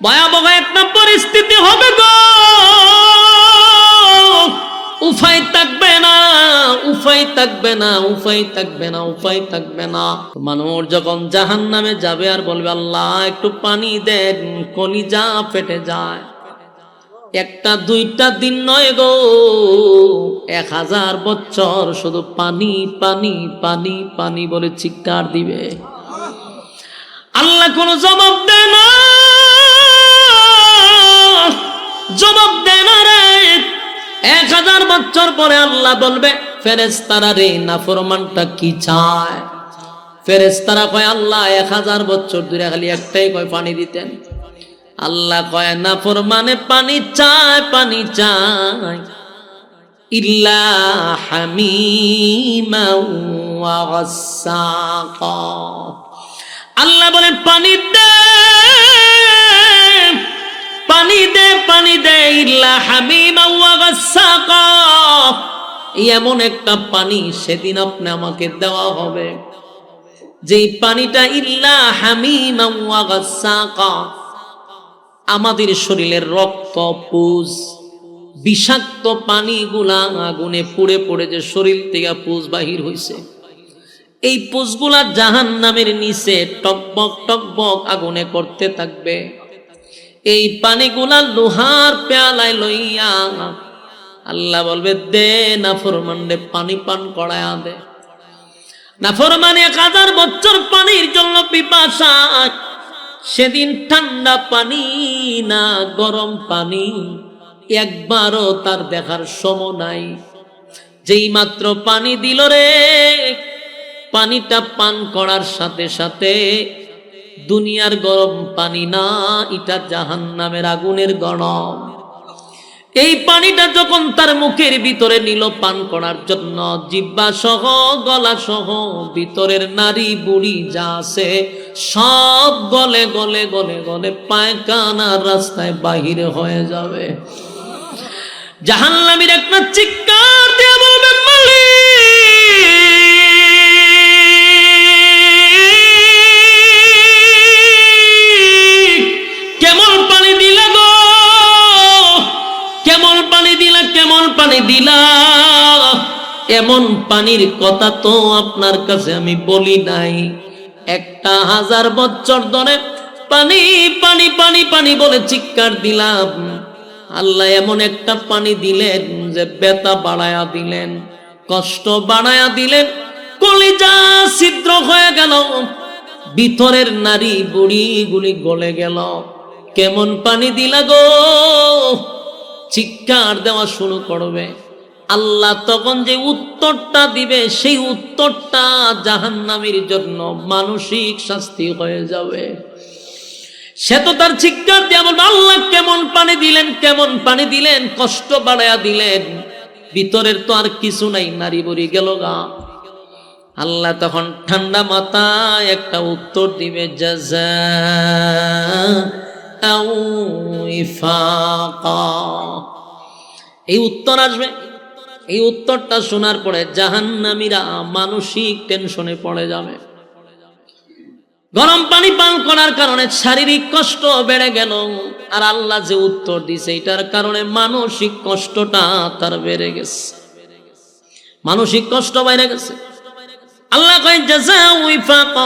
ভয়াবহ একটা পরিস্থিতি হবে গো, উপায় থাকবে না, উপায় থাকবে না, উপায় থাকবে না, উপায় থাকবে না। মানুষ যখন জাহান্নামে যাবে আর বলবে আল্লাহ একটু পানি দেন, কলিজা ফেটে যায়। একটা দুইটা দিন নয় গো, 1000 বছর শুধু পানি পানি পানি পানি বলে চিৎকার দিবে। আল্লাহ কোনো জবাব দেয় না, জবাব দেয় না রে। 1000 বছর পরে আল্লাহ বলবে ফেরেশতারা রে, নাফরমানটা কি চায়? ফেরেশতারা কয় আল্লাহ 1000 বছর ধরে খালি একটাই কয় পানি দিতেন। আল্লাহ কয় নাফরমানে পানি চায়, পানি চায়, ইল্লা হামিমা ওয়া গাসসাকা। আল্লাহ বলেন পানি দে, পানি দে, পানি দে, ইল্লা হামিমা ওয়া গাসসাকা। এমন একটা পানি সেদিন আপনি আমাকে দেওয়া হবে যেই পানিটা ইল্লা হামিমা ওয়া গাসসাকা, আমাদের শরীরের রক্ত পুজ বিষাক্ত পানিগুলা আগুনে পুড়ে পড়ে যে শরীর থেকে পুজ বাহির হইছে, এই পুজগুলা জাহান্নামের নিচে টকবক টকবক আগুনে করতে থাকবে। এই পানিগুলা লোহার পেয়ালায় লইয়া আল্লাহ বলবে দে নাফরমানরে পানি পান করায়া দে। নাফরমানে 1000 বছর পানির জন্য পিপাসা, সেদিন ঠান্ডা পানি না গরম পানি একবারও তার দেখার সময় নাই। যেই মাত্র পানি দিল রে, পানিটা পান করার সাথে সাথে দুনিয়ার গরম পানি না, এটা জাহান্নামের আগুনের গরম। এই পানিটা যখন তার মুখের ভিতরে নিল পান করার জন্য, জিহ্বা সহ গলা সহ ভিতরের নারী বুড়ি যা আছে সব গলে গলে গলে গলে পায়খানার রাস্তায় বাহির হয়ে যাবে। জাহান্নামীর একটা চিৎকার দিয়ে বলবে মালিক কেমন পানি দিলা গো, কেমন পানি দিলা, কেমন পানি দিলা। এমন পানির কথা তো আপনার কাছে আমি বলি নাই। 1000 বছর ধরে পানি পানি পানি পানি বলে চিৎকার দিলাম, আল্লাহ এমন একটা পানি দিলেন যে ব্যথা বাড়ায়া দিলেন, কষ্ট বাড়ায়া দিলেন, কলিজা ছিদ্র হয়ে গেল, ভিতরের নারী বুড়ি গুলি গলে গেল। কেমন পানি দিলা গো, চিৎকার দেওয়া শুরু করবে। আল্লাহ তখন যে উত্তরটা দিবে, সেই উত্তরটা জাহান্নামীর জন্য মানসিক শাস্তি হয়ে যাবে। সে তো তার চিৎকার দিয়ে বলবে আল্লাহ কেমন পানি দিলেন, কেমন পানি দিলেন, কষ্ট বাড়ায়া দিলেন, ভিতরের তো আর কিছু নাই, নারী বুড়ি গেল গা। আল্লাহ তখন ঠান্ডা মাথায় একটা উত্তর দিবে, জাযাআউ ইফাকা। এই উত্তর আসবে। এই উত্তরটা শোনার পরে জাহান্নামীরা মানসিক টেনশনে পড়ে যাবে। গরম পানি পান করার কারণে শারীরিক কষ্ট বেড়ে গেল, আর আল্লাহ যে উত্তর দিছে এটার কারণে মানসিক কষ্টটা তার বেড়ে গেছে, মানসিক কষ্ট বেড়ে গেছে। আল্লাহ কয় জাযাউ ইফাকা।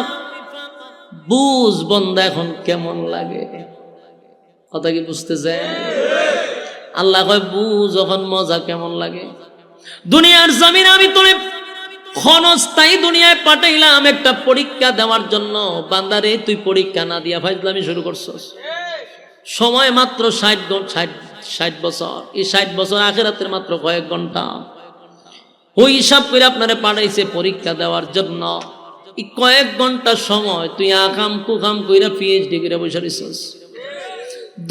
বুঝ বন্দা এখন কেমন লাগে, কথা কি বুঝতেছে? আল্লাহ কয় বুঝ যখন মজা কেমন লাগে। দুনিয়ার জমিনে আমি তোরে ক্ষণস্থায়ী দুনিয়ায় পাঠাইলাম একটা পরীক্ষা দেওয়ার জন্য। বান্দারে তুই পরীক্ষা না দিয়া ফাজলামি শুরু করছস। সময় মাত্র 60 বছর। এই 60 বছর আখিরাতের মাত্র কয়েক ঘন্টা। ওই হিসাব করে আপনারে পাঠাইছে পরীক্ষা দেওয়ার জন্য। এই কয়েক ঘন্টা সময় তুই আকাম কুকাম কইরা পিএইচডি করে বসে রইছস।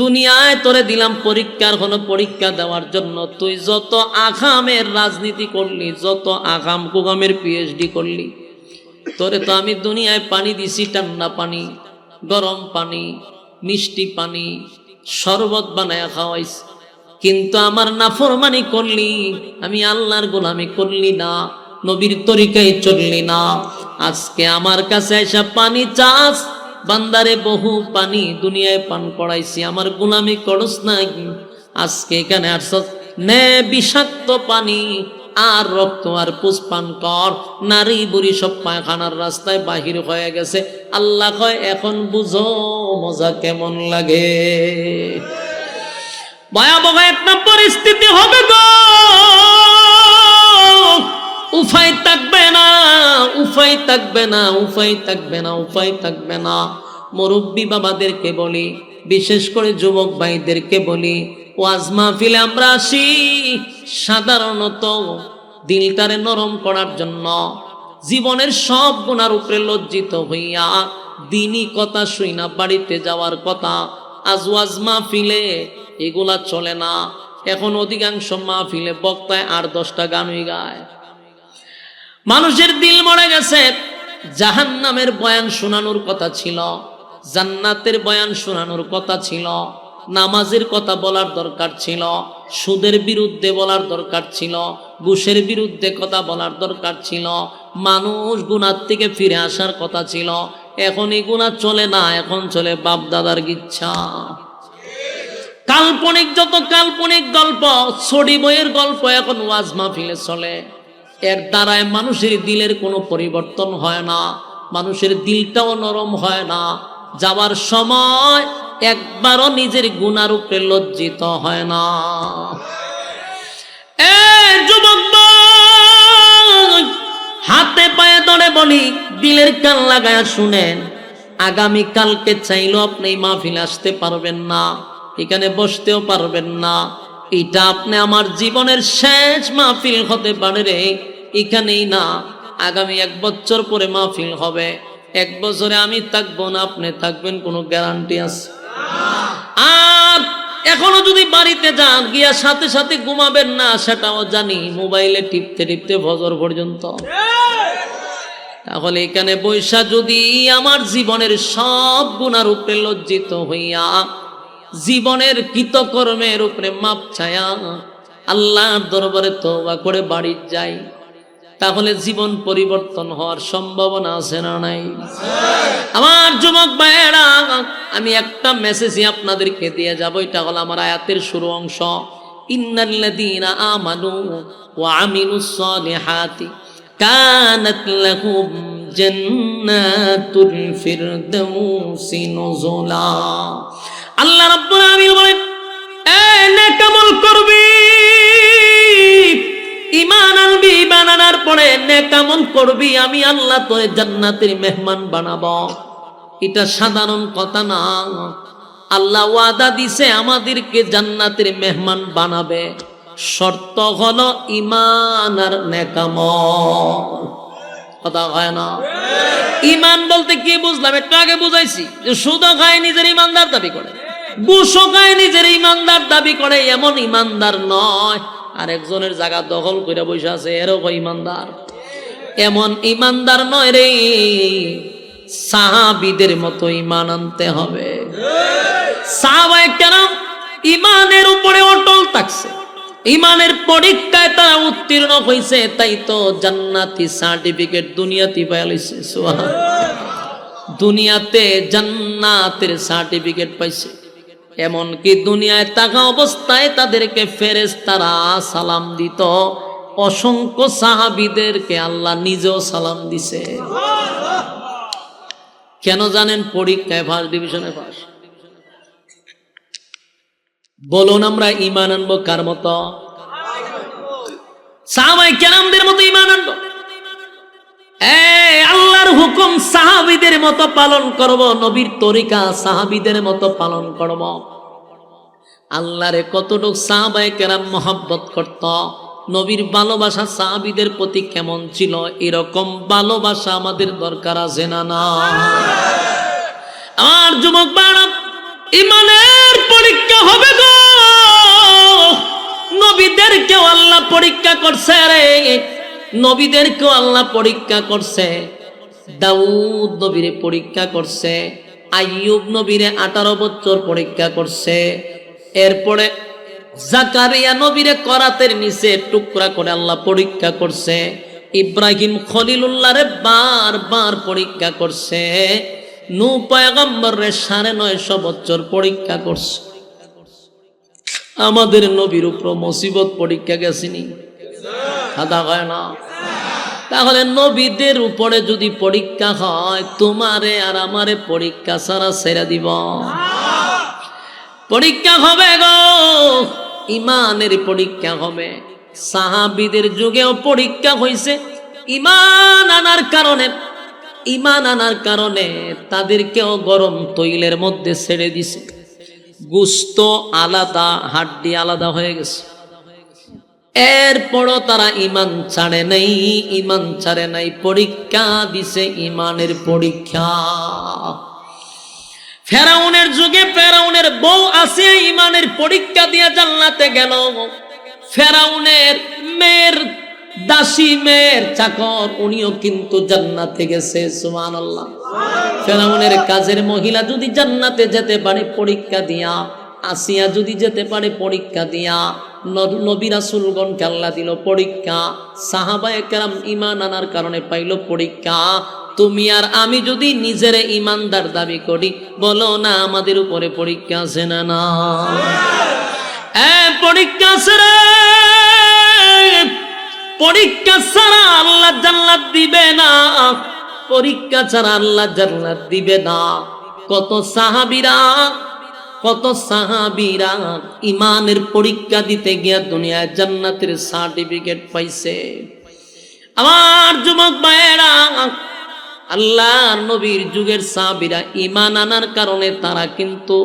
দুনিয়ায় তোরে দিলাম পরীক্ষার কোনো পরীক্ষা দেওয়ার জন্য। তুই যত আকামের রাজনীতি করলি, যত আকাম কুকামের পিএইচডি করলি, তোরে তো আমি দুনিয়ায় পানি দিছি, ঠান্ডা পানি, গরম পানি, মিষ্টি পানি, শরবত বানায়া খাওয়াইছি, কিন্তু আমার নাফরমানি করলি, আমি আল্লাহর গোলামি করলি না, নবীর তরিকায় চললি না। আজকে আমার কাছে এসে পানি চাস, বান্দারে বহু পানি দুনিয়ায় পান করাইছি, আমার গোলামি করস নাই, আজকে এখানে আসছ নে বিষাক্ত পানি আর রক্ত আর পুষ পান কর। নারী বুড়ি সব পায়খানার রাস্তায় বাহির হয়ে গেছে। আল্লাহ কয় এখন বুঝো মজা কেমন লাগে। ভয়াবহ একটা পরিস্থিতি হবে গো, উপায় থাকবে না, উপায় থাকবে না, উপায় থাকবে না, উপায় থাকবে না। মুরব্বী বাবাদেরকে বলি, বিশেষ করে যুবক ভাইদেরকে বলি, ওয়াজ মাহফিলে আমরা আসি সাধারণত দিলটারে নরম করার জন্য, জীবনের সব গুনার উপরে লজ্জিত হইয়া দিনই কথা শুই না বাড়িতে যাওয়ার কথা। আজ ওয়াজ মাহফিলে এগুলা চলে না। এখন অধিকাংশ মাহফিলে বক্তায় 8-10টা গানই গায়। মানুষের দিল মরে গেছে। জাহান্নামের বয়ান শোনানোর কথা ছিল, জান্নাতের বয়ান শোনানোর কথা ছিল, নামাজের কথা বলার দরকার ছিল, সুদের বিরুদ্ধে বলার দরকার ছিল, ঘুষের বিরুদ্ধে কথা বলার দরকার ছিল, মানুষ গুনার থেকে ফিরে আসার কথা ছিল। এখন এই গুনাহ চলে না, এখন চলে বাপ দাদার ইচ্ছা। কাল্পনিক যত কাল্পনিক গল্প, ছড়ি বইয়ের গল্প এখন ওয়াজ মাহফিলে চলে। এর দ্বারায় মানুষের দিলের কোনো পরিবর্তন হয় না, মানুষের দিলটাও নরম হয় না। যাওয়ার সময় একবারও নিজের গুনার উপরে লজ্জিত হয় না। যুবক হাতে পায়ে ধরে বলি, দিলের কান লাগায় শুনেন, আগামী কালকে চাইলেও আপনি মাহফিল আসতে পারবেন না, এখানে বসতেও পারবেন না। এটা আপনি আমার জীবনের শেষ মাহফিল হতে পারে রে, এখানেই না, আগামী 1 বছর পরে মাহফিল হবে, 1 বছরে আমি থাকবো না, আপনি থাকবেন, কোনো গ্যারান্টি আছে? আর এখনো যদি বাড়িতে যান, গিয়া সাথে সাথে ঘুমাবেন না, সেটাও জানি, মোবাইলে টিপতে টিপতে ফজর পর্যন্ত। তাহলে এখানে বৈশা যদি আমার জীবনের সব গুনার উপরে লজ্জিত হইয়া, জীবনের কৃতকর্মের উপরে মাপ ছায়া আল্লাহর দরবারে তওবা করে বাড়ি যাই, তাহলে জীবন পরিবর্তন হওয়ার সম্ভাবনা আছে না নাই? আমার যুবক ভাইয়েরা, আমি একটা মেসেজই আপনাদেরকে দিয়ে যাব। এটা হলো আমার আয়াতের শুরু অংশ, ইন্নাল্লাযীনা আমানু ওয়া আমিলুস সালিহাতি কানাত লাহুম জান্নাতুল ফিরদাউসি নুজুলা। আল্লাহ রাব্বুল আলামিন বলেন, এই নেক আমল করবি, ঈমান আনবি, ঈমান আনার পরে নেক আমল করবি, আমি আল্লাহ তোরে জান্নাতের মেহমান বানাবো। এটা সাধারণ কথা না, আল্লাহ ওয়াদা দিছে আমাদেরকে জান্নাতের মেহমান বানাবে। শর্ত হলো ঈমান আর নেক আমল। কথা হয় না? ঈমান বলতে কি বুঝলাম একটু আগে বুঝাইছি, যে সুদও খায় নিজের ঈমানদার দাবি করে, ঘুষও খায় নিজের ঈমানদার দাবি করে, এমন ঈমানদার নয়। আরেকজনের জায়গা দখল করে বসে আছে, এরকম ঈমানদার। এমন ঈমানদার নয় রে, সাহাবীদের মতো ঈমান আনতে হবে। সাহাবায়ে কেরাম ঈমানের উপরে অটল থাকছে, ঈমানের পরীক্ষায় তারা উত্তীর্ণ হয়েছে, তাই তো জান্নাতি সার্টিফিকেট দুনিয়াতে পাইছে। সুবহানাল্লাহ, দুনিয়াতে জান্নাতের সার্টিফিকেট পাইছে। এমনকি দুনিয়ায় থাকা অবস্থায় তাদেরকে ফেরেশতারা সালাম দিত, অসংখ্য সাহাবীদেরকে আল্লাহ নিজেও সালাম দিছে। কেন জানেন? পরীক্ষায় ফার্স্ট ডিভিশনে পাস। বলুন আমরা ঈমান আনবো কার মতো? সাহাবায়ে কেরামদের মতো ঈমান আনবো। আল্লাহর হুকুম সাহাবীদের মতো পালন করব, নবীর তরিকা সাহাবীদের মতো পালন করব। আল্লাহরে কতটুক সাহাবায়ে কেরাম মহব্বত করত, নবীর ভালোবাসা সাহাবীদের প্রতি কেমন ছিল, এরকম ভালোবাসা আমাদের দরকার আছে না? না। আমার যুবক ভাইরা, ঈমানের পরীক্ষা হবে গো। নবীদেরকেও আল্লাহ পরীক্ষা করছে রে, নবীদেরকেও আল্লাহ পরীক্ষা করছে। দাউদ নবীরে পরীক্ষা করছে, আইয়ুব নবীরে 18 বছর পরীক্ষা করছে। এরপরে জাকারিয়া নবীরে করাতের নিচে টুকরা করে আল্লাহ পরীক্ষা করছে। ইব্রাহিম খলিলুল্লাহরে বারবার পরীক্ষা করছে। নূহ পয়গম্বরে 950 বছর পরীক্ষা করছে। আমাদের নবীর উপর মুসিবত পরীক্ষা গেছিনি, খাদা হয় না? তাহলে নবীদের উপরে যদি পরীক্ষা হয়, তোমারে আর আমারে পরীক্ষা ছাড়া ছেড়ে দিব? পরীক্ষা হবে গো, ইমানের পরীক্ষা হবে। সাহাবীদের যুগেও পরীক্ষা হয়েছে ইমান আনার কারণে তাদেরকেও গরম তৈলের মধ্যে ছেড়ে দিছে। গোশত আলাদা, হাড্ডি আলাদা হয়ে গেছে। এরপরও তারা ইমান ছাড়ে নাই, পরীক্ষা দিছে, ইমানের পরীক্ষা। ফেরাউনের যুগে ফেরাউনের বউ আসিয়া ইমানের পরীক্ষা দিয়ে জান্নাতে গেল। ফেরাউনের মেয়ের দাসী, মেয়ের চাকর, উনিও কিন্তু জান্নাতে গেছে। সুবহানাল্লাহ। ফেরাউনের কাজের মহিলা যদি জান্নাতে যেতে পারে পরীক্ষা দিয়া, আসিয়া যদি যেতে পারে পরীক্ষা দিয়া, নবী রাসূলগণকে আল্লাহ দিল পরীক্ষা, সাহাবায়ে কেরাম ঈমান আনার কারণে পাইল পরীক্ষা। তুমি আর আমি যদি নিজের ঈমানদার দাবি করি, বলো না আমাদের উপরে পরীক্ষা আছে না? না, পরীক্ষা আছে রে। পরীক্ষা ছাড়া আল্লাহ জান্নাত দিবে না, পরীক্ষা ছাড়া আল্লাহ জান্নাত দিবে না। কত সাহাবীরা ইমানের পরীক্ষা দিতে গিয়া দুনিয়ায় জান্নাতের সার্টিফিকেট পাইছে। আমার যুবক ভাইয়েরা, আল্লাহর নবীর যুগের সাহাবীরা ঈমান আনার কারণে তারা কিন্তু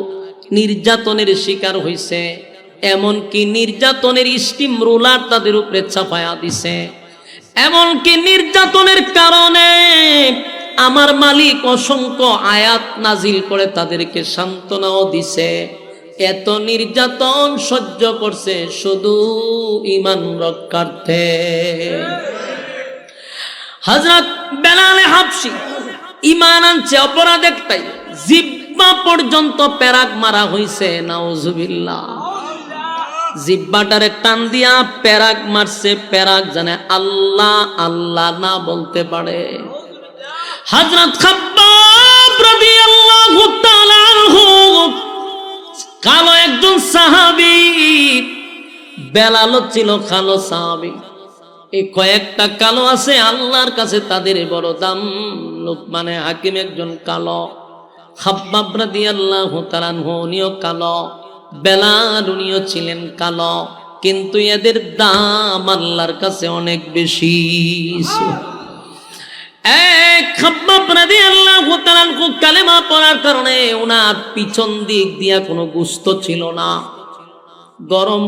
নির্যাতনের শিকার হইছে। এমনকি নির্যাতনের স্টিম রোলার তাদের উপরে চাপায়া দিছে। এমনকি নির্যাতনের কারণে আমার মালিক অসংখ্য আয়াত নাজিল করে তাদেরকে সান্ত্বনাও দিছে। এত নির্যাতন সহ্য করছে শুধু ঈমান রক্ষার্থে। হযরত বেলাল হাবশী ঈমান আনছে, অপরাধ একটাই, জিহ্বা পর্যন্ত পেরাক মারা হইছে। নাউজুবিল্লাহ। জিহ্বাটারে টান দিয়া পেরাক মারছে। পেরাক জানে আল্লাহ আল্লাহ না বলতে পারে। হযরত খাব্বাব রাদিয়াল্লাহু তাআলা আনহু কালো একজন সাহাবী, বেলাল ছিল কালো সাহাবী। এই কয়েকটা কালো আছে আল্লাহর কাছে তাদের বড় দাম। লুকমানে হাকিম একজন কালো, খাব্বাব রাদিয়াল্লাহু তাআলা আনহু উনিও কালো, বেলাল উনিও ছিলেন কালো, কিন্তু এদের দাম আল্লাহর কাছে অনেক বেশি। খাব্বাব রাদিয়াল্লাহু তাআলা আনহু কালেমা পড়ার কারণে ওনার পিছন দিক দিয়া কোনো গোশত ছিল না। গরম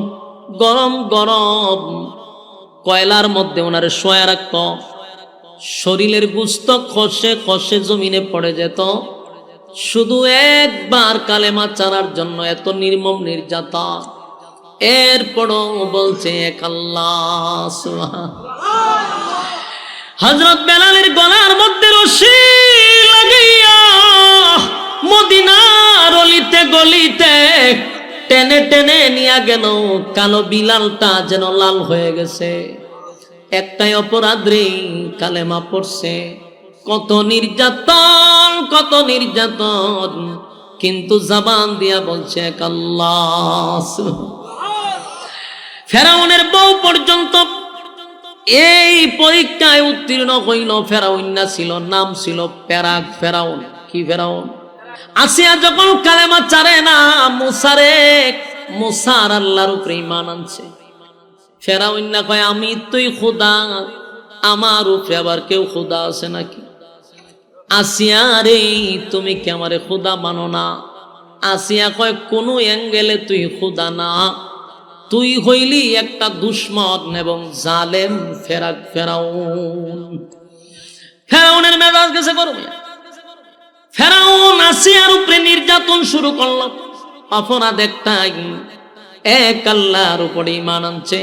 গরম গরম কয়লার মধ্যে ওনার শোয়া রাখত। শরীরের গোশত খসে খসে জমিনে পড়ে যেত। শুধু একবার কালেমা চারার জন্য এত নির্মম নির্যাতন। এরপরও বলছে এক আল্লাহ। সুবহানাল্লাহ। হযরত বেলালের গলার মধ্যে রশি লাগাইয়া মদিনার অলিতে গলিতে টেনে টেনে নিয়ে গেল। কালো বিলালটা যেন লাল হয়ে গেছে। একটাই অপরাধ রে, কালেমা পড়ছে। কত নির্যাতন, কত নির্যাতন, কিন্তু জবান দিয়া বলছে এক আল্লাহ। ফেরাউনের বউ পর্যন্ত এই পরীক্ষায় উত্তীর্ণ হইল। ফেরাউন্না ছিল, নাম ছিল পেরাক ফেরাউন। কি ফেরাউন? আসিয়া যখন কালেমা চারে না, মুসার আল্লাহর উপরে ঈমান আনছে। ফেরাউন্না কয় আমি তুই খোদা, আমার উপরে আবার কেউ খোদা আছে নাকি? আসিয়া রে তুমি কি আমারে খোদা মানো না? আসিয়া কয় কোনো অ্যাঙ্গেলে তুই খোদা না, তুই হইলি একটা দুশমন এবং জালেম ফেরাউন। ফেরাউনের মেজাজ গেছে গরমে। ফেরাউন আসিয়ার উপরে নির্যাতন শুরু করল। অপরাধ একটাই, এক আল্লাহর উপরে ঈমান আনছে।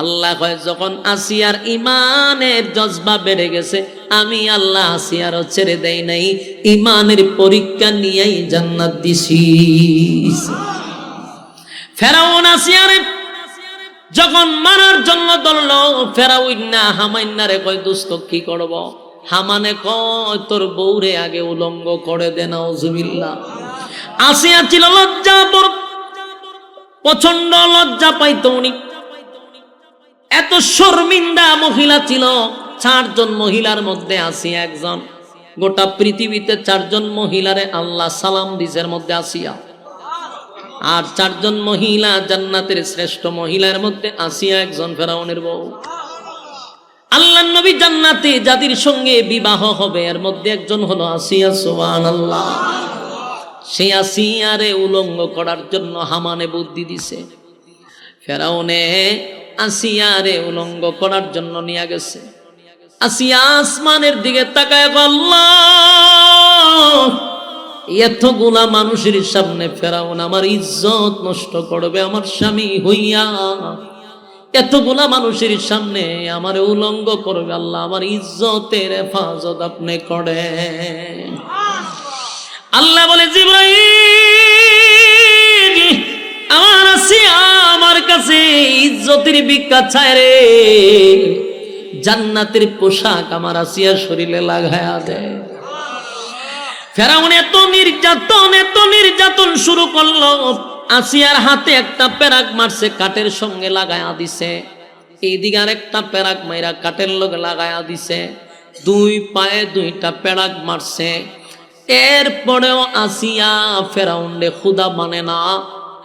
আল্লাহ কয় যখন আসিয়ার ঈমানের জজবা বেড়ে গেছে, আমি আল্লাহ আসিয়ারও ছেড়ে দেই নাই, ঈমানের পরীক্ষা নিয়েই জান্নাত দিছি। ফেরাউন আসিয়ারে যখন মারার জন্য ধরল, ফেরাউন না হামাইন্নারে কয় দোস্ত কি করব? হামানে কয় তোর বউরে আগে উলঙ্গ করে দে, নাউজুবিল্লাহ। আসিয়া ছিল লজ্জা, প্রচন্ড লজ্জা পাইতো উনি, এত শর্মিন্দা মহিলা ছিল। 4 জন মহিলার মধ্যে আসিয়া একজন। গোটা পৃথিবীতে 4 জন মহিলারে আল্লাহ সালাম দিছের মধ্যে আসিয়া, আর 4 জন মহিলা জান্নাতের শ্রেষ্ঠ মহিলার মধ্যে আসিয়া একজন ফেরাউনের বউ। আল্লাহর নবী জান্নাতে যাদের সঙ্গে বিবাহ হবে এর মধ্যে একজন হলো আসিয়া, সুবহানাল্লাহ। সেই আসিয়ারে উলঙ্গ করার জন্য হামানে বুদ্ধি দিছে। ফেরাউনে আসিয়ারে উলঙ্গ করার জন্য নিয়ে গেছে। আসিয়া আসমানের দিকে তাকায়, আল্লাহ, এতগুলা মানুষের সামনে ফেরাউন আমার ইজ্জত নষ্ট করবে আমার স্বামী হইয়া, এতগুলা মানুষের সামনে আমার উলঙ্গ করবে, আল্লাহ আমার ইজ্জতের হেফাজত আপনি করেন। আল্লাহ বলে, জিবরাইল, আমার আসিয়া আমার কাছে ইজ্জতের ভিক্ষা চায় রে, জান্নাতের পোশাক আমার আসিয়া শরীরে লাগায়া দেয়। ফেরাউন এত নির্যাতন শুরু করলো। আসিয়ার হাতে একটা পেরাক মারছে, কাঠের সঙ্গে লাগায়া দিছে। এইদিকে আর একটা পেরাক মাইরা কাঠের লগে লাগায়া দিছে। 2 পায়ে 2টা পেরাক মারছে। এরপরেও আসিয়া ফেরাউন রে খুদা মানে না।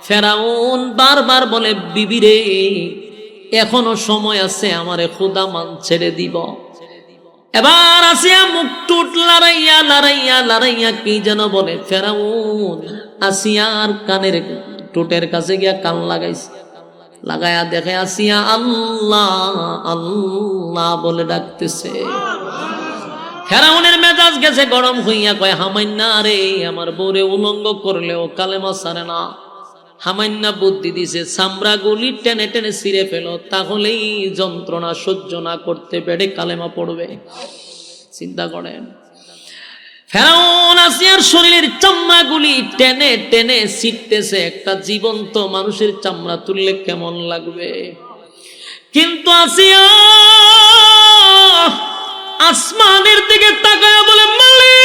ফেরাউন বারবার বলে, বিবি রে, এখনো সময় আছে, আমারে খুদা মান ছেড়ে দিব। এবার আসিয়া মুখ টুট লড়াইয়া কি যেন বলে। ফেরাউন আসিয়ার কানের টুটের কাছে গিয়া কান লাগাইছে, লাগায়া দেখে আসিয়া আল্লাহ আল্লাহ বলে ডাকতেছে। ফেরাউনের মেজাজ গেছে গরম হইয়া, কয়, হামাইন্না রে, আমার বউরে উলঙ্গ করলেও কালেমা ছাড়ে না। হামাইন্না বুদ্ধি দিছে, চামড়া গুলি টেনে টেনে ছিঁড়ে ফেল, তাহলেই যন্ত্রণা সহ্য না করতে পেরে কালেমা পড়বে। চিন্তা করেন, ফেরাউন আসিয়ার শরীরের চামড়া গুলি টেনে টেনে ছিঁড়তেছে। একটা জীবন্ত মানুষের চামড়া তুললে কেমন লাগবে? কিন্তু আসিয়া আসমানের দিকে তাকায় বলে, মালিক,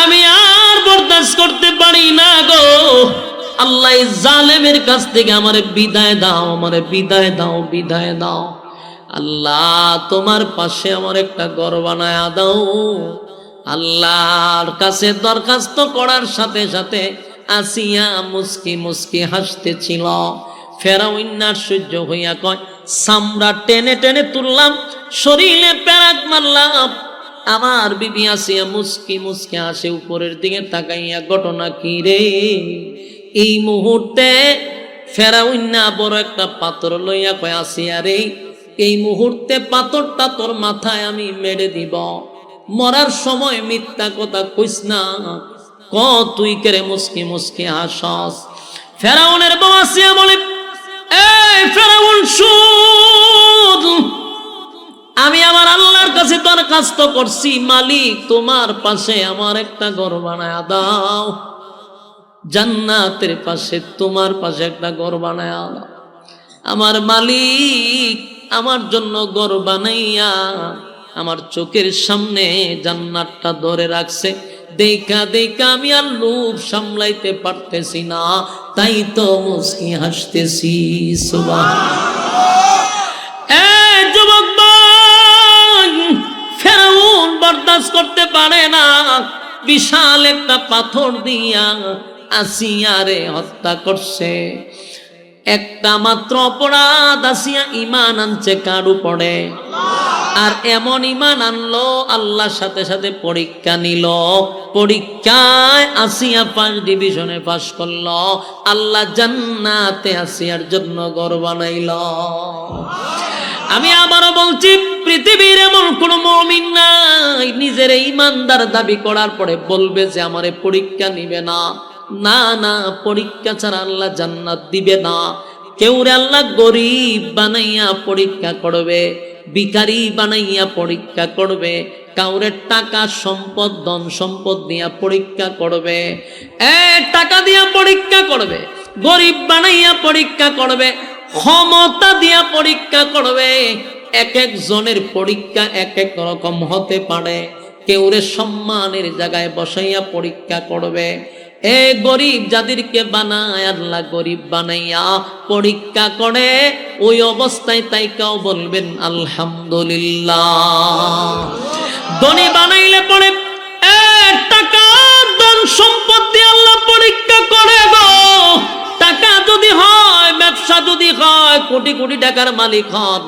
আমি আর বরদাস্ত করতে পারি না গো, আল্লাহ জালেমের কাছ থেকে আমারে বিদায় দাও, আমারে বিদায় দাও, বিদায় দাও। আল্লাহ তোমার পাশে আমার একটা ঘর বানায় দাও। আল্লাহর কাছে দরখাস্ত করার সাথে সাথে আসিয়া মুস্কি মুস্কি হাসতেছিল। ফেরাউন আশ্চর্য হইয়া কয়, চামড়া টেনে টেনে তুললাম, শরীরে প্যারাক মারলাম, আমার বিবি আসিয়া মুস্কি মুস্কি হাসে। উপরের দিকে তাকাইয়া, ঘটনা কি রে? এই মুহূর্তে ফেরাউন বড় একটা পাথর লইয়া কয়, আসিয়া রে, এই মুহূর্তে পাথরটা তোর মাথায় আমি মেরে দিব। মরার সময় মিথ্যা কথা কইস না, ক তুই কেরে মুস্কি মুস্কি হাসস। ফেরাউনের বউ আসিয়া বলে, এই ফেরাউন শুন, আমি আমার আল্লাহর কাছে দরখাস্ত করছি, মালিক তোমার পাশে আমার একটা ঘর বানায়া দাও, জান্নাতের পাশে তোমার পাশে একটা ঘর বানায়া দাও। আমার মালিক আমার জন্য ঘর বানাইয়া আমার চোখের সামনে জান্নাতটা ধরে রাখছে। দেখা দেখা আমি আর লোভ সামলাইতে পারতেছি না, তাই তো মুস্কি হাসতেছি। সুবহানাল্লাহ। যুবক ভাই, ফেরাউন বরদাস্ত করতে পারে না, বিশাল একটা পাথর দিয়া আসিয়ারে হত্যা করছে। একটা মাত্র অপরাধ, আসিয়া ঈমান আনছে কার উপরে? আর এমন ঈমান আনলো, আল্লাহর সাথে সাথে পরীক্ষা নিল। পরীক্ষায় আসিয়া 5 ডিভিশনে পাস করলো। আল্লাহ জান্নাতে আসিয়ার জন্য ঘর বানাইল। আমি আবারও বলছি, পৃথিবীর এমন কোন মুমিন নাই নিজের ঈমানদার দাবি করার পরে বলবে যে আমারে পরীক্ষা নিবে না। না না, পরীক্ষা ছাড়া আল্লাহ জান্নাত দিবে না। কেউরে আল্লাহ গরিব বানাইয়া পরীক্ষা করবে, ভিখারি বানাইয়া পরীক্ষা করবে, কাউরে টাকা সম্পদ ধন সম্পদ দিয়া পরীক্ষা করবে, টাকা দিয়া পরীক্ষা করবে, গরিব বানাইয়া পরীক্ষা করবে, ক্ষমতা দিয়া পরীক্ষা করবে। এক এক জনের পরীক্ষা এক এক রকম হতে পারে। কেউ রে সম্মানের জায়গায় বসাইয়া পরীক্ষা করবে। এ গরিব যাদেরকে বানায় আল্লাহ গরিব বানাইয়া পরীক্ষা করে, ওই অবস্থায় তাইকাও বলবেন আলহামদুলিল্লাহ। ধনী বানাইলে পরে টাকা ধন সম্পত্তি আল্লাহ পরীক্ষা করে গো। টাকা যদি হয়, ব্যবসা যদি হয়, কোটি কোটি টাকার মালিক হন,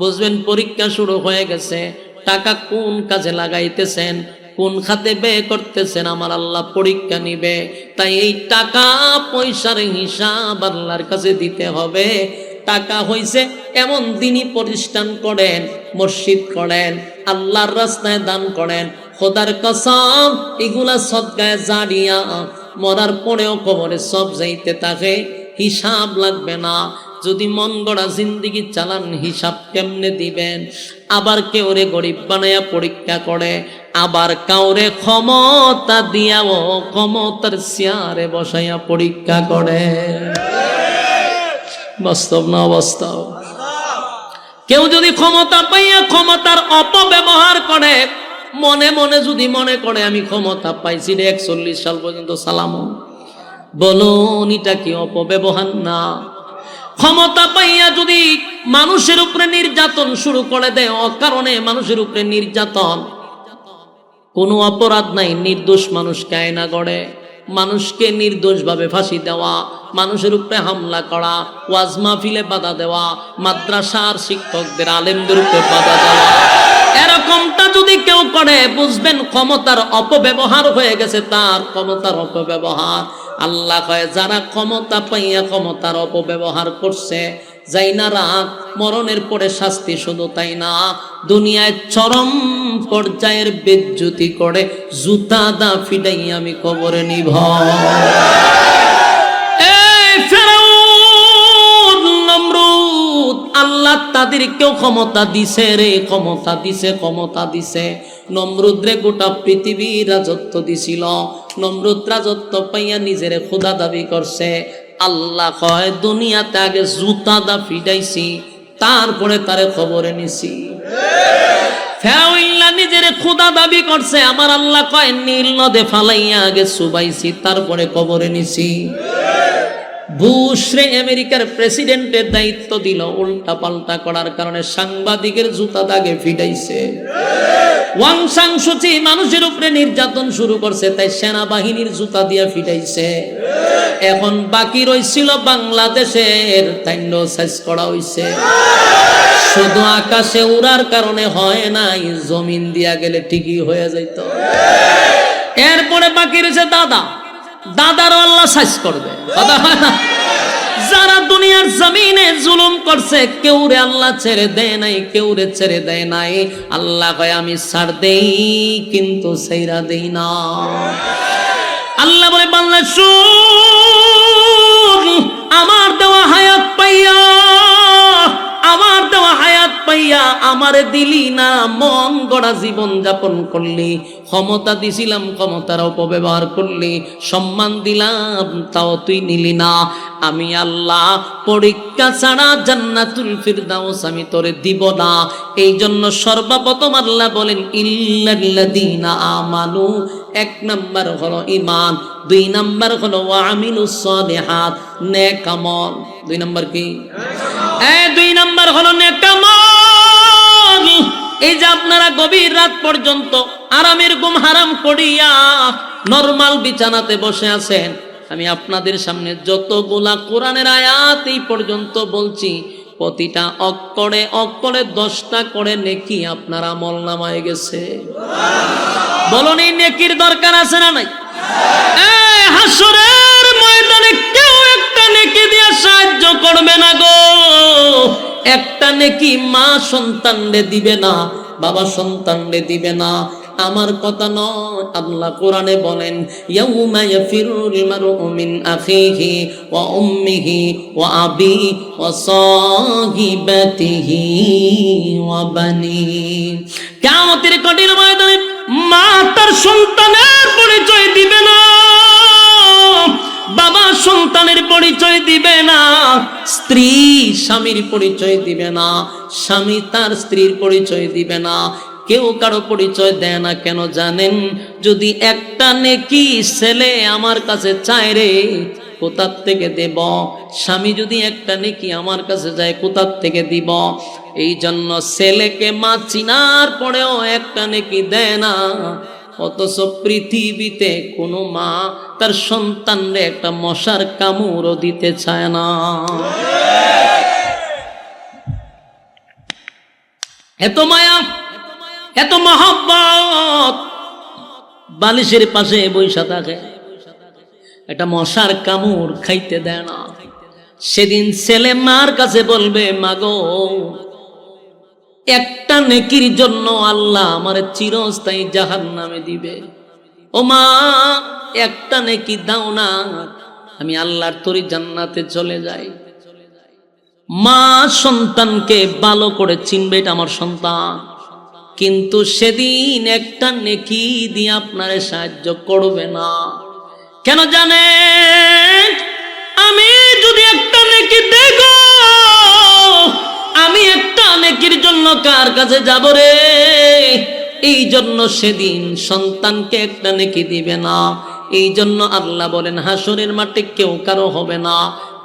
বুঝবেন পরীক্ষা শুরু হয়ে গেছে। টাকা কোন কাজে লাগাইতেছেন, কোন খাতে ব্যয় করতেছেন, আমার আল্লাহ পরীক্ষা নিবে। তাই এই টাকা পয়সার হিসাব আল্লাহর কাছে দিতে হবে। টাকা হইছে এমন দিনই প্রতিষ্ঠান করেন, মসজিদ করেন, আল্লাহর রাস্তায় দান করেন, খোদার কসম এগুলা সদকায়ে জারিয়া মরার পরেও কবরে সব যাইতে থাকে, হিসাব লাগবে না। যদি মন গড়া জিন্দিগি চালান, হিসাব কেমনে দিবেন? আবার কেউ রে গরিব বানাইয়া পরীক্ষা করে, আবার কাউরে ক্ষমতা দিয়াও ক্ষমতার চেয়ারে বসাইয়া পরীক্ষা করে। বাস্তব না অবাস্তব? কেউ যদি ক্ষমতা পাইয়া ক্ষমতার অপব্যবহার করে, মনে মনে যদি মনে করে আমি ক্ষমতা পাইছি রে 41 সাল পর্যন্ত সালামো, বলুন এটা কি অপব্যবহার না? ক্ষমতা পাইয়া যদি মানুষের উপরে নির্যাতন শুরু করে দেয়, অকারণে মানুষের উপরে নির্যাতন, কোনো অপরাধ নাই, নির্দোষ মানুষকে আয়না গড়ে, মানুষকে নির্দোষ ভাবে ফাঁসি দেওয়া, মানুষের উপরে হামলা করা, ওয়াজ মাহফিলে বাধা দেওয়া, মাদ্রাসার শিক্ষকদের আলেমদের উপরে বাধা দেওয়া, এরকমটা যদি কেউ করে, বুঝবেন ক্ষমতার অপব্যবহার হয়ে গেছে, তার ক্ষমতার অপব্যবহার। আল্লাহ কয় যারা ক্ষমতা পাইয়া ক্ষমতার অপব্যবহার করছে, যাই না রাত, মরণের পরে শাস্তি শুধু তাই না, দুনিয়ায় চরম পর্যায়ের বেজ্জতি করে জুতা দা ফিডাই আমি কবরে নিভ। আল্লাহ তাদেরকেও ক্ষমতা দিছে রে, ক্ষমতা দিছে, ক্ষমতা দিছে। নমরুদ রে গোটা পৃথিবীর রাজত্ব দিছিল। নমরুদ রাজত্ব পাইয়া নিজের খোদা দাবি করছে। আল্লাহ কয় দুনিয়াতে আগে জুতা দা ফিডাইছি, তারপরে তারে খবরে নিছি। ফেরাউন নিজের খোদা দাবি করছে, আমার আল্লাহ কয় নীল নদে ফালাইয়া আগে সুবাইছি, তারপরে কবরে নিছি। বুশরে আমেরিকার প্রেসিডেন্টের দায়িত্ব দিল, উল্টা পাল্টা করার কারণে সাংবাদিকের জুতা দাগে ফিডাইছে। ওয়াং সাং সুচি মানুষের উপরে নির্যাতন শুরু করছে, তাই সেনাবাহিনীর জুতা দিয়া ফিডাইছে। এখন বাকি রইছিল বাংলাদেশের, তাইন্ডো সাইজ করা হইছে। শুধু আকাশে উড়ার কারণে হয় নাই, জমিন দিয়া গেলে ঠিকই হয়ে যাইত। এরপরে বাকি রয়েছে দাদা, দাদারও আল্লাহ সাইজ করবে। কথা হয় না? যারা দুনিয়ার জমিনে জুলুম করছে, কেউ রে আল্লাহ ছেড়ে দেয় নাই, কেউ রে ছেড়ে দেয় নাই। আল্লাহ কয় আমি ছাড় দেই, কিন্তু ছাইরা দেই না। আল্লাহ বলে বান্দা শুন, আমার দেওয়া হায়াত পাইয়া, আমার দেওয়া হায়াত পাইয়া আমারে দিলি না, মন গড়া জীবন যাপন করলি। ক্ষমতা দিছিলাম, ক্ষমতার অপব্যবহার করলি। সম্মান দিলাম, তাও তুই নিলি না। আমি আল্লাহ পরীক্ষা ছাড়া জান্নাতুল ফিরদাউস আমি তোরে দিব না। এই জন্য সর্বপ্রথম আল্লাহ বলেন ইল্লাল্লাযীনা আমানু। এক নাম্বার হলো ঈমান, দুই নাম্বার হলো ওয়ামিলুস সালিহাত, নেক আমল। দুই নাম্বার কি? দুই নাম্বার হলো নেক আমল। এই যে আপনারা গভীর রাত পর্যন্ত আরামের ঘুম হারাম করিয়া নরমাল বিছানাতে বসে আছেন, আমি আপনাদের সামনে যতগুলা কোরআনের আয়াত এই পর্যন্ত বলছি, প্রতিটা অক্ষরে অক্ষরে 10টা করে নেকি আপনার আমল নামায় গেছে। বলুন এই নেকির দরকার আছে না নাই? হাসরের ময়দানে কেউ একটা নেকি দিয়ে সাহায্য করবে না গো। একটা নেকি মা সন্তানরে দিবে না, বাবা সন্তানরে দিবে না। আমার কথা নয়, আল্লাহ কোরআনে বলেন ইয়াউমা ইয়াফিরুল মারউ মিন আখিহি ওয়া উম্মিহি ওয়া আবি ওয়া সাহিবাতিহি ওয়া বানি। কিয়ামতের কঠিন ময়দানে মা তার সন্তানের পরিচয় দিবে না, বাবা সন্তানের পরিচয় পরিচয় দিবে না, স্ত্রী স্বামীর পরিচয় দিবে না, স্বামী তার স্ত্রীর পরিচয় দিবে না, কেউ কারো পরিচয় দেয় না। কেন জানেন? যদি একটা নেকি ছেলে আমার কাছে চায় রে, কোথার থেকে দেব? স্বামী যদি একটা নেকি আমার কাছে যায়, কোথার থেকে দিব? এই জন্য ছেলেকে মা চিনার পরেও একটা নেকি দেয় না। অথচ পৃথিবীতে কোনো মা তার সন্তানরে একটা মশার কামড়ও দিতে চায় না। এত মায়া, এত মহব্বত, বালিশের পাশে বৈশা থাকে, একটা মশার কামড় খাইতে দেয় না। সেদিন ছেলে মার কাছে বলবে, মাগো একটা নেকির জন্য আল্লাহ আমার চিরস্থায়ী জাহান্নামে দিবে। ও মা, একটা নেকি দাও না, আমি আল্লাহর তরি জান্নাতে চলে যাই। মা সন্তানকে ভালো করে চিনবে, এটা আমার সন্তান। কিন্তু সেদিন একটা নেকি দিয়ে আপনারে সাহায্য করবে না। কেন জানেন? আমি যদি একটা নেকি দেখো, আমি একটা নেকির জন্য কার কাছে যাব রে? এই জন্য সেদিন সন্তানকে একটা নেকি দিবে না। এই জন্য আল্লাহ বলেন, হাসরের মাঠে কেউ কারো হবে না,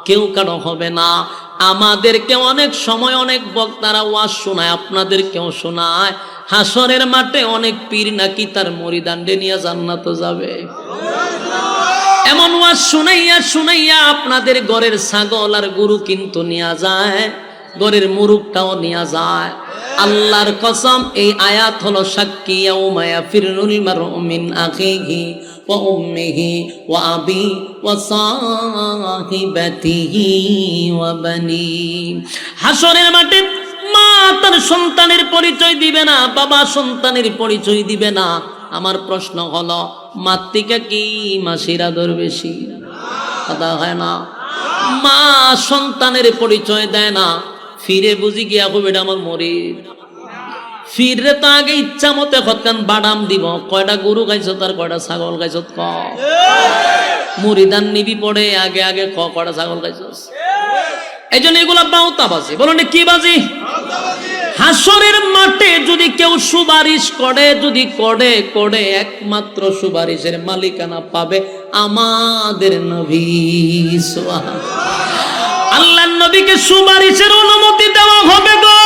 কেউ কারো হবে না। আমাদেরকে অনেক সময় অনেক বক্তারা ওয়াজ শোনায়, আপনাদের কেউ শোনায়, হাসরের মাঠে অনেক পীর নাকি তার মরিদান্ডে নিয়ে জান্নাতে যাবে। এমন ওয়াজ শুনাইয়া শুনাইয়া আপনাদের ঘরের ছাগল আর গরু কিন্তু নিয়ে যায়, ঘরের মুরুগটাও নিয়ে যায়। আল্লাহর কসম, এই আয়াত হলো সাক্ষী। ইয়াউমা ইয়াফিরুল মারউ মিন আখিহি ওয়া উম্মিহি ওয়া আবি ওয়া সাহিবাতিহি ওয়া বানি। হাসরের মাঠে মা তার সন্তানের পরিচয় দিবে না, বাবা সন্তানের পরিচয় দিবে না। আমার প্রশ্ন হলো, মাতৃকা কি মাসির আদর বেশি? কথা হয় না? মা সন্তানের পরিচয় দেয় না, ফিরে বুঝি গিয়া হবে এটা আমার মরির। ফিরে তো আগে ইচ্ছা মতে হতকান বাদাম দিব, কয়টা গরু গাইছো তার কয়টা ছাগল গাইছো ক। মুরিদান নিবি পড়ে আগে আগে ক কয়টা ছাগল গাইছস। এই জন্য এগুলা বাউতা বাজি। বলুন কি বাজি? হাসরের মাঠে যদি কেউ সুপারিশ করে, যদি করে একমাত্র সুপারিশের মালিকানা পাবে আমাদের নবী। আল্লাহর নবীকে সুপারিশের অনুমতি দেওয়া হবে গো।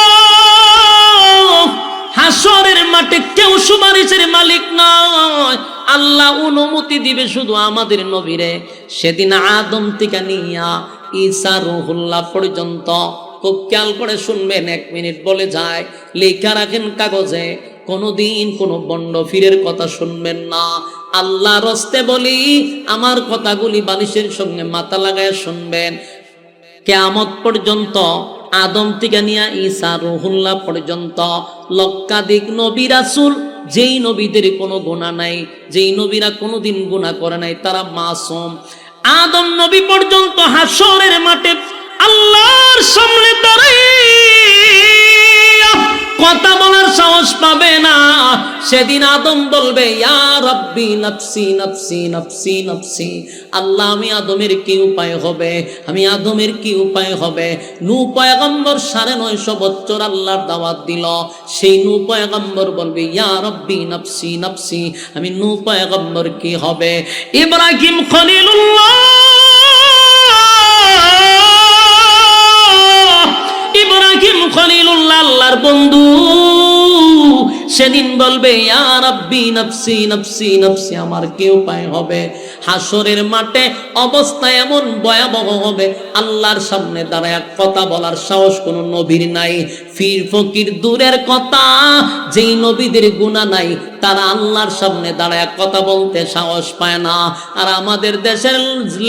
হাসরের মাঠে কেউ সুপারিশের মালিক নয়, আল্লাহ অনুমতি দিবে শুধু আমাদের নবীরে। সেদিন আদম থেকে নিয়া ঈসা রুহুল্লাহ পর্যন্ত, খুব খেয়াল করে শুনবেন, 1 মিনিট বলে যায়, লেখা রাখেন কাগজে। কোনদিন কোনো বন্ড ফিরের কথা শুনবেন না। আল্লাহ রস্তে বলি, আমার কথাগুলি বালিশের সঙ্গে মাথা লাগায় শুনবেন। কিয়ামত পর্যন্ত, আদম থেকে নিয়া ঈসা রুহুল্লাহ পর্যন্ত লক্ষাধিক নবী রাসূল, যেই নবীদের কোনো গুনাহ নাই, যেই নবীরা কোনোদিন গুনাহ করে নাই, তারা মাসুম। আদম নবী পর্যন্ত হাসরের মাঠে আল্লাহর সামনে দাঁড়াইয়া কথা বলার সাহস পাবে না। সেদিন আদম বলবে, ইয়া রাব্বি নাফসি নাফসি নাফসি নাফসি। আল্লাহ, আমি আদমের কি উপায় হবে? আমি আদমের কি উপায় হবে? নূহ পয়গম্বর 950 বছর আল্লাহর দাওয়াত দিল। সেই নূহ পয়গম্বর বলবে, ইয়া রাব্বি নাফসি নাফসি। আমি নূহ পয়গম্বর কি হবে? ইব্রাহিম খলিলুল্লাহ, ইব্রাহিম খলিলুল্লাহ আল্লাহর বন্ধু, সেদিন বলবে, ইয়া রাব্বি নাফসি নাফসি নাফসি। আমার কি উপায় হবে? হাসরের মাঠে অবস্থা এমন ভয়াবহ হবে, আল্লাহর সামনে দাঁড়ায় কথা বলার সাহস কোনো নবীর নাই। পীর ফকির দূরের কথা, যেই নবীদের গুনাহ নাই তারা আল্লাহর সামনে দাঁড়ায় কথা বলতে সাহস পায় না। আর আমাদের দেশের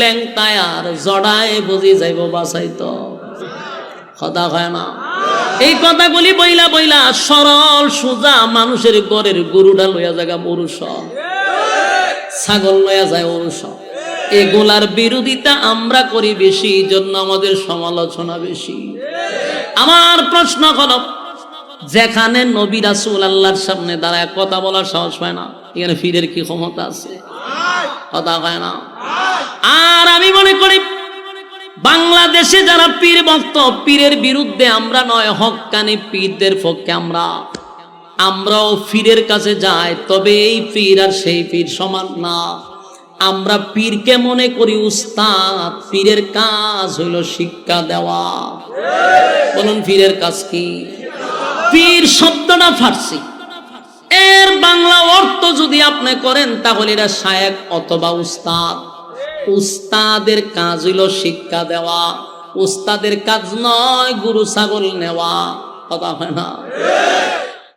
ল্যাংটায় আর জড়ায় বুঝি যাইব বাঁচাইতো, কথা হয় না। এই কথাগুলি বইলা বইলা সরল সোজা মানুষের ঘরের গরুটা লইয়া জায়গা পুরুষ, ছাগল লইয়া যায় পুরুষ। এগুলার বিরোধিতা আমরা করি বেশি, এই জন্য আমাদের সমালোচনা বেশি। আমার প্রশ্ন হলো, যেখানে নবী রাসূল আল্লাহর সামনে দাঁড়ায় কথা বলার সাহস পায় না, এখানে ফিরের কি ক্ষমতা আছে? কথা হয় না। আর আমি মনে করি বাংলাদেশে যারা পীর ভক্ত, পীরের বিরুদ্ধে আমরা নয়, হক্কানি পীরদের পক্ষে আমরাও পীরের কাছে যাই, তবে এই পীর আর সেই পীর সমান না। আমরা পীরকে মনে করি উস্তাদ, পীরের কাজ হইল শিক্ষা দেওয়া। বলুন পীরের কাজ কি? পীর শব্দটা ফার্সি, এর বাংলা অর্থ যদি আপনি করেন তাহলে এটা শায়েখ অথবা উস্তাদ। উস্তাদের কাজ হইল শিক্ষা দেওয়া, উস্তাদের কাজ নয় গরু ছাগল নেওয়া। কথা হয় না?